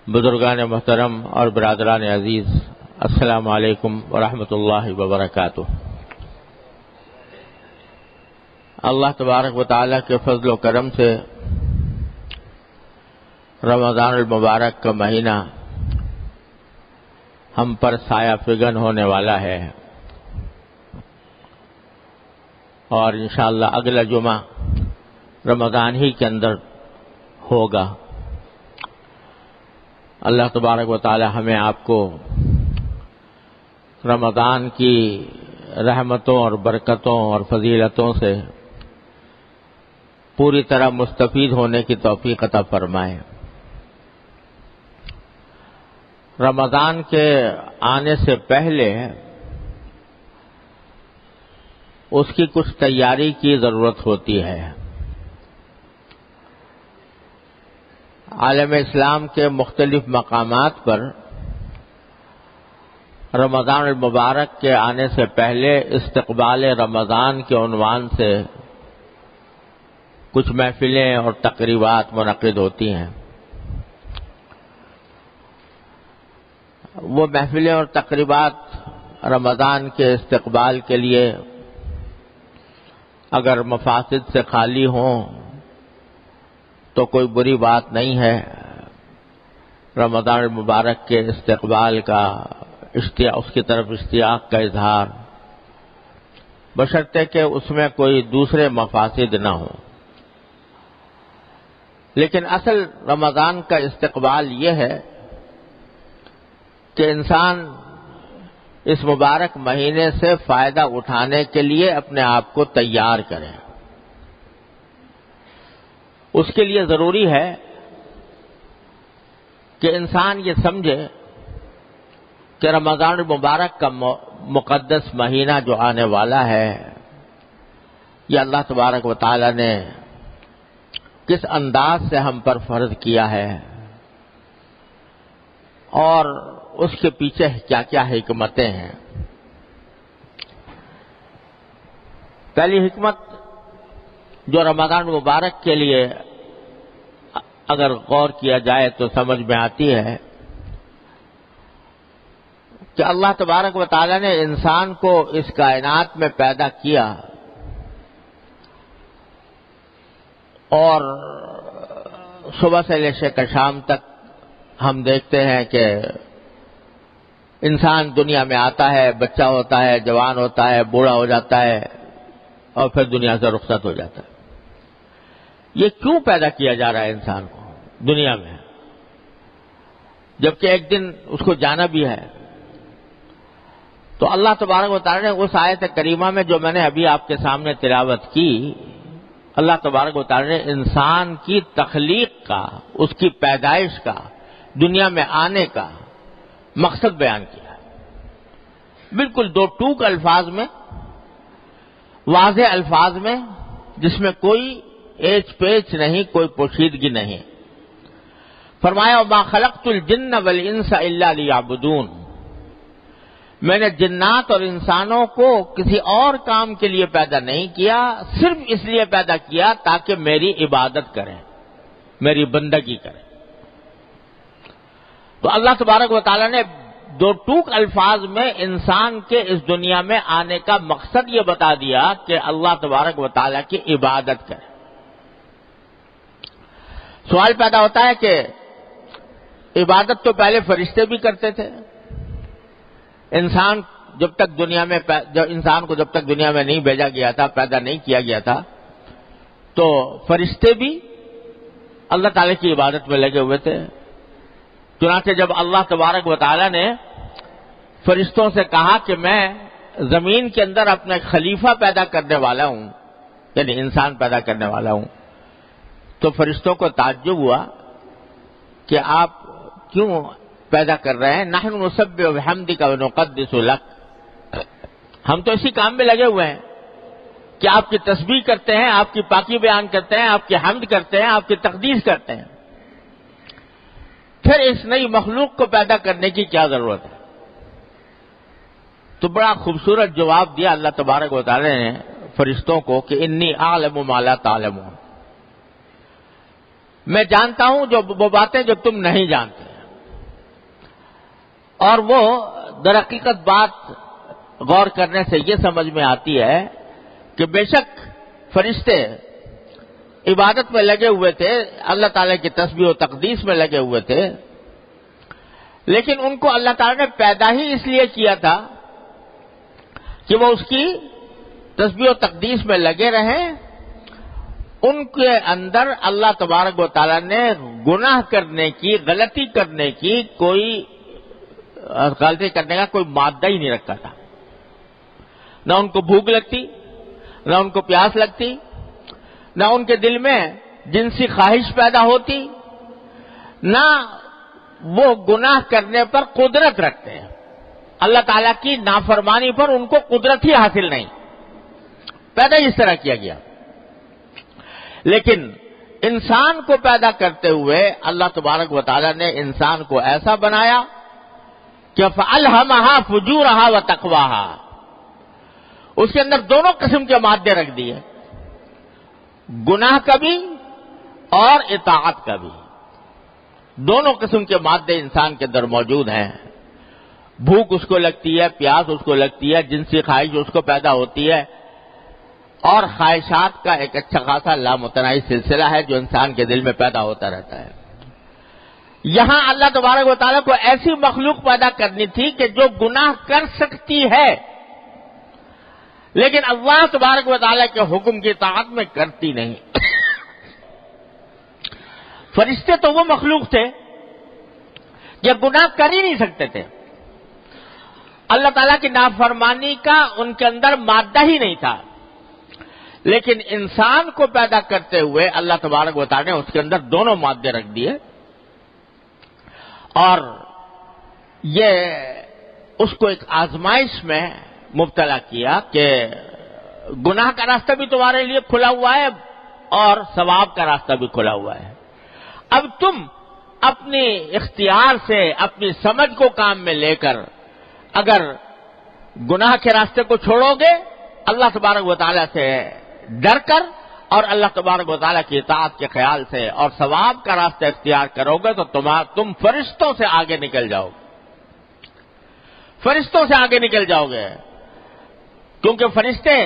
بزرگان محترم اور برادران عزیز، السلام علیکم ورحمۃ اللہ وبرکاتہ۔ اللہ تبارک و تعالیٰ کے فضل و کرم سے رمضان المبارک کا مہینہ ہم پر سایہ فگن ہونے والا ہے، اور انشاءاللہ اگلا جمعہ رمضان ہی کے اندر ہوگا۔ اللہ تبارک و تعالی ہمیں آپ کو رمضان کی رحمتوں اور برکتوں اور فضیلتوں سے پوری طرح مستفید ہونے کی توفیق عطا فرمائے۔ رمضان کے آنے سے پہلے اس کی کچھ تیاری کی ضرورت ہوتی ہے۔ عالم اسلام کے مختلف مقامات پر رمضان المبارک کے آنے سے پہلے استقبال رمضان کے عنوان سے کچھ محفلیں اور تقریبات منعقد ہوتی ہیں۔ وہ محفلیں اور تقریبات رمضان کے استقبال کے لیے اگر مفاسد سے خالی ہوں تو کوئی بری بات نہیں ہے۔ رمضان المبارک کے استقبال کا اس کی طرف اشتیاق کا اظہار، بشرطے کہ اس میں کوئی دوسرے مفاسد نہ ہوں۔ لیکن اصل رمضان کا استقبال یہ ہے کہ انسان اس مبارک مہینے سے فائدہ اٹھانے کے لیے اپنے آپ کو تیار کرے۔ اس کے لیے ضروری ہے کہ انسان یہ سمجھے کہ رمضان المبارک کا مقدس مہینہ جو آنے والا ہے، یہ اللہ تبارک و تعالی نے کس انداز سے ہم پر فرض کیا ہے، اور اس کے پیچھے کیا کیا حکمتیں ہیں۔ پہلی حکمت جو رمضان المبارک کے لیے اگر غور کیا جائے تو سمجھ میں آتی ہے کہ اللہ تبارک و تعالی نے انسان کو اس کائنات میں پیدا کیا، اور صبح سے لے کر شام تک ہم دیکھتے ہیں کہ انسان دنیا میں آتا ہے، بچہ ہوتا ہے، جوان ہوتا ہے، بوڑھا ہو جاتا ہے، اور پھر دنیا سے رخصت ہو جاتا ہے۔ یہ کیوں پیدا کیا جا رہا ہے انسان کو دنیا میں، جبکہ ایک دن اس کو جانا بھی ہے؟ تو اللہ تبارک و تعالی نے اس آیت کریمہ میں جو میں نے ابھی آپ کے سامنے تلاوت کی، اللہ تبارک و تعالی نے انسان کی تخلیق کا، اس کی پیدائش کا، دنیا میں آنے کا مقصد بیان کیا ہے، بالکل دو ٹوک الفاظ میں، واضح الفاظ میں، جس میں کوئی ایچ پیچ نہیں، کوئی پوشیدگی نہیں۔ فرمایا وَمَا خَلَقْتُ الْجِنَّ وَالْإِنسَ إِلَّا لِيَعْبُدُونَ، میں نے جنات اور انسانوں کو کسی اور کام کے لیے پیدا نہیں کیا، صرف اس لیے پیدا کیا تاکہ میری عبادت کریں، میری بندگی کریں۔ تو اللہ تبارک و تعالی نے دو ٹوک الفاظ میں انسان کے اس دنیا میں آنے کا مقصد یہ بتا دیا کہ اللہ تبارک و تعالی کی عبادت کریں۔ سوال پیدا ہوتا ہے کہ عبادت تو پہلے فرشتے بھی کرتے تھے، انسان کو جب تک دنیا میں نہیں بھیجا گیا تھا، پیدا نہیں کیا گیا تھا، تو فرشتے بھی اللہ تعالی کی عبادت میں لگے ہوئے تھے۔ چنانچہ جب اللہ تبارک و تعالی نے فرشتوں سے کہا کہ میں زمین کے اندر اپنا خلیفہ پیدا کرنے والا ہوں، یعنی انسان پیدا کرنے والا ہوں، تو فرشتوں کو تعجب ہوا کہ آپ کیوں پیدا کر رہے ہیں؟ نحن نسبح بحمدک ونقدس لک، ہم تو اسی کام میں لگے ہوئے ہیں کہ آپ کی تسبیح کرتے ہیں، آپ کی پاکی بیان کرتے ہیں، آپ کی حمد کرتے ہیں، آپ کی تقدیس کرتے ہیں، پھر اس نئی مخلوق کو پیدا کرنے کی کیا ضرورت ہے؟ تو بڑا خوبصورت جواب دیا اللہ تبارک و تعالی نے فرشتوں کو کہ انی اعلم ما لا تعلمون، میں جانتا ہوں جو وہ باتیں جو تم نہیں جانتے۔ اور وہ در حقیقت بات غور کرنے سے یہ سمجھ میں آتی ہے کہ بے شک فرشتے عبادت میں لگے ہوئے تھے، اللہ تعالیٰ کی تسبیح و تقدیس میں لگے ہوئے تھے، لیکن ان کو اللہ تعالیٰ نے پیدا ہی اس لیے کیا تھا کہ وہ اس کی تسبیح و تقدیس میں لگے رہیں۔ ان کے اندر اللہ تبارک و تعالیٰ نے گناہ کرنے کی، غلطی کرنے کی، غلطی کرنے کا کوئی مادہ ہی نہیں رکھا تھا۔ نہ ان کو بھوک لگتی، نہ ان کو پیاس لگتی، نہ ان کے دل میں جنسی خواہش پیدا ہوتی، نہ وہ گناہ کرنے پر قدرت رکھتے ہیں۔ اللہ تعالیٰ کی نافرمانی پر ان کو قدرت ہی حاصل نہیں، پیدا اس طرح کیا گیا۔ لیکن انسان کو پیدا کرتے ہوئے اللہ تبارک و تعالیٰ نے انسان کو ایسا بنایا کہ فَأَلْهَمَهَا فُجُورَهَا وَتَقْوَاهَا، اس کے اندر دونوں قسم کے مادے رکھ دیے، گناہ کا بھی اور اطاعت کا بھی۔ دونوں قسم کے مادے انسان کے اندر موجود ہیں۔ بھوک اس کو لگتی ہے، پیاس اس کو لگتی ہے، جنسی خواہش اس کو پیدا ہوتی ہے، اور خواہشات کا ایک اچھا خاصا لامتناہی سلسلہ ہے جو انسان کے دل میں پیدا ہوتا رہتا ہے۔ یہاں اللہ تبارک و تعالیٰ کو ایسی مخلوق پیدا کرنی تھی کہ جو گناہ کر سکتی ہے، لیکن اللہ تبارک و تعالیٰ کے حکم کی اطاعت میں کرتی نہیں۔ فرشتے تو وہ مخلوق تھے کہ گناہ کر ہی نہیں سکتے تھے، اللہ تعالیٰ کی نافرمانی کا ان کے اندر مادہ ہی نہیں تھا، لیکن انسان کو پیدا کرتے ہوئے اللہ تبارک و تعالیٰ نے اس کے اندر دونوں مادے رکھ دیے، اور یہ اس کو ایک آزمائش میں مبتلا کیا کہ گناہ کا راستہ بھی تمہارے لیے کھلا ہوا ہے اور ثواب کا راستہ بھی کھلا ہوا ہے۔ اب تم اپنی اختیار سے، اپنی سمجھ کو کام میں لے کر اگر گناہ کے راستے کو چھوڑو گے، اللہ تبارک و تعالیٰ سے ڈر کر اور اللہ تبارک و تعالیٰ کی اطاعت کے خیال سے اور ثواب کا راستہ اختیار کرو گے تو تم فرشتوں سے آگے نکل جاؤ گے، فرشتوں سے آگے نکل جاؤ گے، کیونکہ فرشتے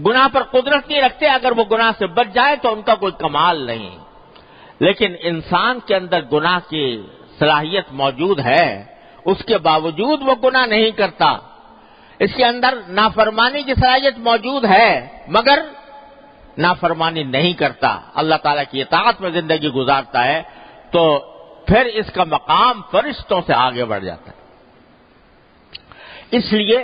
گناہ پر قدرت نہیں رکھتے، اگر وہ گناہ سے بچ جائے تو ان کا کوئی کمال نہیں، لیکن انسان کے اندر گناہ کی صلاحیت موجود ہے، اس کے باوجود وہ گناہ نہیں کرتا، اس کے اندر نافرمانی کی صلاحیت موجود ہے مگر نافرمانی نہیں کرتا، اللہ تعالیٰ کی اطاعت میں زندگی گزارتا ہے، تو پھر اس کا مقام فرشتوں سے آگے بڑھ جاتا ہے۔ اس لیے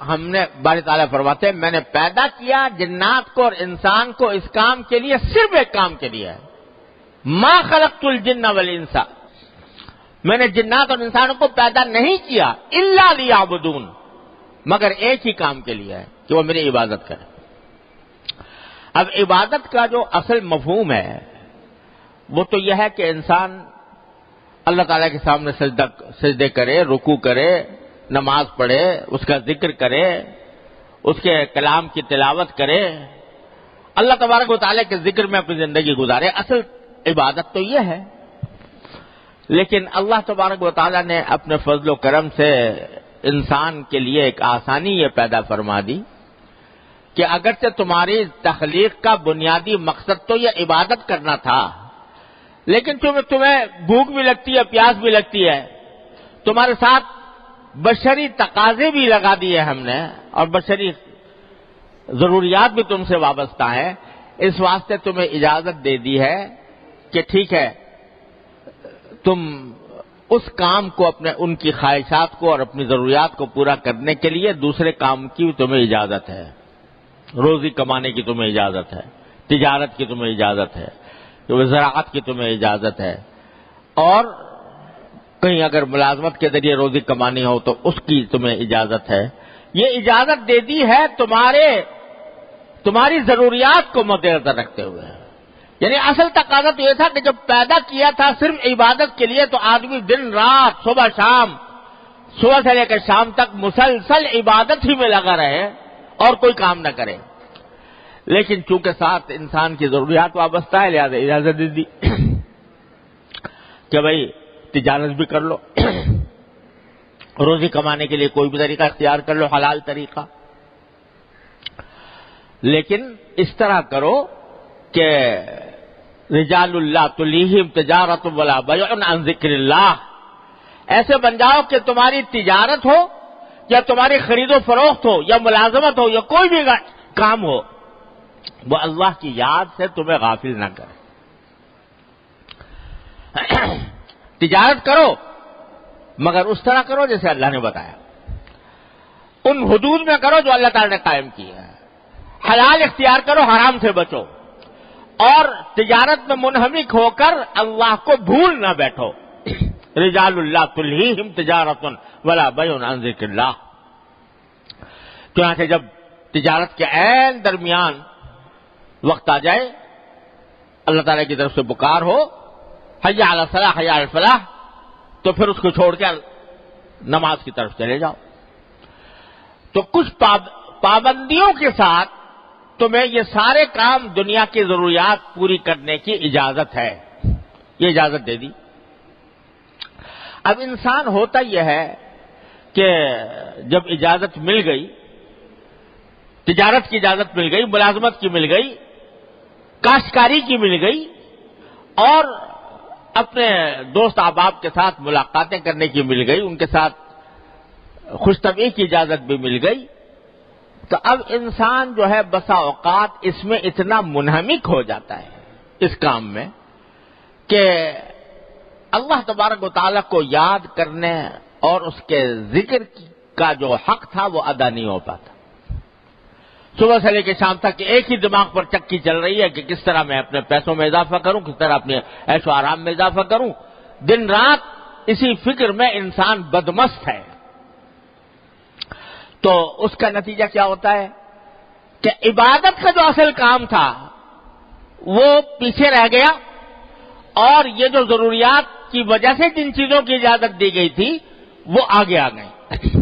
ہم نے باری تعالیٰ فرماتے ہیں میں نے پیدا کیا جنات کو اور انسان کو اس کام کے لیے، صرف ایک کام کے لیے ہے، ما خلقت الجن والانس، میں نے جنات اور انسانوں کو پیدا نہیں کیا الا لیعبدون، مگر ایک ہی کام کے لیے ہے کہ وہ میری عبادت کرے۔ اب عبادت کا جو اصل مفہوم ہے وہ تو یہ ہے کہ انسان اللہ تعالیٰ کے سامنے سجدے کرے، رکوع کرے، نماز پڑھے، اس کا ذکر کرے، اس کے کلام کی تلاوت کرے، اللہ تبارک و تعالیٰ کے ذکر میں اپنی زندگی گزارے، اصل عبادت تو یہ ہے۔ لیکن اللہ تبارک و تعالیٰ نے اپنے فضل و کرم سے انسان کے لیے ایک آسانی یہ پیدا فرما دی کہ اگرچہ تمہاری تخلیق کا بنیادی مقصد تو یہ عبادت کرنا تھا، لیکن تمہیں بھوک بھی لگتی ہے، پیاس بھی لگتی ہے، تمہارے ساتھ بشری تقاضے بھی لگا دیے ہم نے، اور بشری ضروریات بھی تم سے وابستہ ہیں، اس واسطے تمہیں اجازت دے دی ہے کہ ٹھیک ہے تم اس کام کو، ان کی خواہشات کو اور اپنی ضروریات کو پورا کرنے کے لیے دوسرے کام کی تمہیں اجازت ہے، روزی کمانے کی تمہیں اجازت ہے، تجارت کی تمہیں اجازت ہے، زراعت کی تمہیں اجازت ہے، اور کہیں اگر ملازمت کے ذریعے روزی کمانی ہو تو اس کی تمہیں اجازت ہے۔ یہ اجازت دے دی ہے تمہاری ضروریات کو مد نظر رکھتے ہوئے، یعنی اصل تقاضا تو یہ تھا کہ جب پیدا کیا تھا صرف عبادت کے لیے تو آدمی دن رات صبح سے لے کر شام تک مسلسل عبادت ہی میں لگا رہے اور کوئی کام نہ کرے، لیکن چونکہ ساتھ انسان کی ضروریات وابستہ ہے لہذا اجازت دے دی کہ بھائی تجارت بھی کر لو، روزی کمانے کے لیے کوئی بھی طریقہ اختیار کر لو، حلال طریقہ، لیکن اس طرح کرو کہ رجال اللہ تلیہم تجارت ولا بیع عن ذکر اللہ، ایسے بن جاؤ کہ تمہاری تجارت ہو یا تمہاری خرید و فروخت ہو یا ملازمت ہو یا کوئی بھی کام ہو، وہ اللہ کی یاد سے تمہیں غافل نہ کرے۔ تجارت کرو مگر اس طرح کرو جیسے اللہ نے بتایا، ان حدود میں کرو جو اللہ تعالی نے قائم کی ہے، حلال اختیار کرو، حرام سے بچو، اور تجارت میں منہمک ہو کر اللہ کو بھول نہ بیٹھو۔ رجال اللہ تلہیہم تجارت ولا بیع عن ذکر اللہ۔ چنانچہ جب تجارت کے عین درمیان وقت آ جائے، اللہ تعالیٰ کی طرف سے پکار ہو، حی علی الصلاح حی علی الفلاح، تو پھر اس کو چھوڑ کے نماز کی طرف چلے جاؤ۔ تو کچھ پابندیوں کے ساتھ تمہیں یہ سارے کام دنیا کی ضروریات پوری کرنے کی اجازت ہے، یہ اجازت دے دی۔ اب انسان ہوتا یہ ہے کہ جب اجازت مل گئی، تجارت کی اجازت مل گئی، ملازمت کی مل گئی، کاشتکاری کی مل گئی، اور اپنے دوست احباب کے ساتھ ملاقاتیں کرنے کی مل گئی، ان کے ساتھ خوش طبعی کی اجازت بھی مل گئی، تو اب انسان جو ہے بسا اوقات اس میں اتنا منہمک ہو جاتا ہے اس کام میں کہ اللہ تبارک و تعالیٰ کو یاد کرنے اور اس کے ذکر کا جو حق تھا وہ ادا نہیں ہو پاتا۔ صبح سے لے کے شام تک ایک ہی دماغ پر چکی چل رہی ہے کہ کس طرح میں اپنے پیسوں میں اضافہ کروں، کس طرح اپنے عیش و آرام میں اضافہ کروں، دن رات اسی فکر میں انسان بدمست ہے۔ تو اس کا نتیجہ کیا ہوتا ہے کہ عبادت کا جو اصل کام تھا وہ پیچھے رہ گیا، اور یہ جو ضروریات کی وجہ سے جن چیزوں کی اجازت دی گئی تھی وہ آگے آ گئے۔